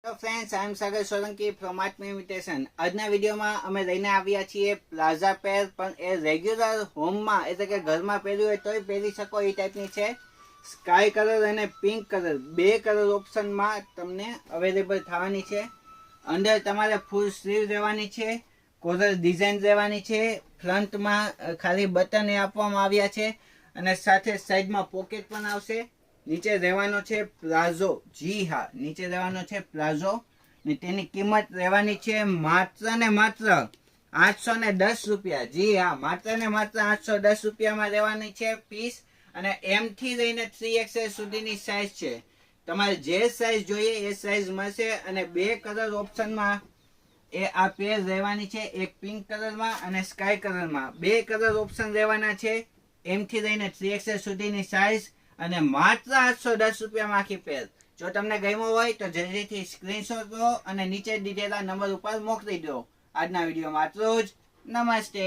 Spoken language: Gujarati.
Hello friends, I am Sagar Solanki from Aatmi imitation. આજના વિડીયોમાં અમે લઈને આવ્યા છીએ પ્લાઝા પેર, પણ એ રેગ્યુલર હોમમાં એટલે કે ઘરમાં પહેર્યું હોય તોય પહેરી શકો એ ટાઈપની છે. સ્કાય કલર અને પિંક કલર બે કલર ઓપ્શનમાં તમને અવેલેબલ થવાની છે. અંદર તમારે ફૂલ સ્લીવ રહેવાની છે, કોલર ડિઝાઇન રહેવાની છે, ફ્રન્ટમાં ખાલી બટન આપવામાં આવ્યા છે અને સાથે સાઈડમાં પોકેટ પણ આવશે. નીચે રહેવાનો છે પ્લાઝો. જી હા, નીચે રહેવાનો છે પ્લાઝો ને તેની કિંમત રહેવાની છે માત્ર ને માત્ર 810 રૂપિયા. જી હા, માત્ર ને માત્ર 810 રૂપિયામાં રહેવાની છે પીસ. અને એમ થી લઈને 3XL સુધીની સાઈઝ છે. તમારે જે સાઈઝ જોઈએ એ સાઈઝ મળશે. અને બે કલર ઓપ્શનમાં એ આ પેર રહેવાની છે, એક પિંક કલરમાં અને સ્કાય કલરમાં. બે કલર ઓપ્શન રહેવાના છે. એમ થી લઈને 3XL સુધીની સાઈઝ અને માત્ર 810 રૂપિયામાં આખી પેર. જો તમને ગમ્યો હોય તો જલ્દીથી સ્ક્રીનશોટ લો અને નીચે દીધેલા નંબર ઉપર મોકલી દો. આજના વિડીયોમાં આટલું જ. નમસ્તે.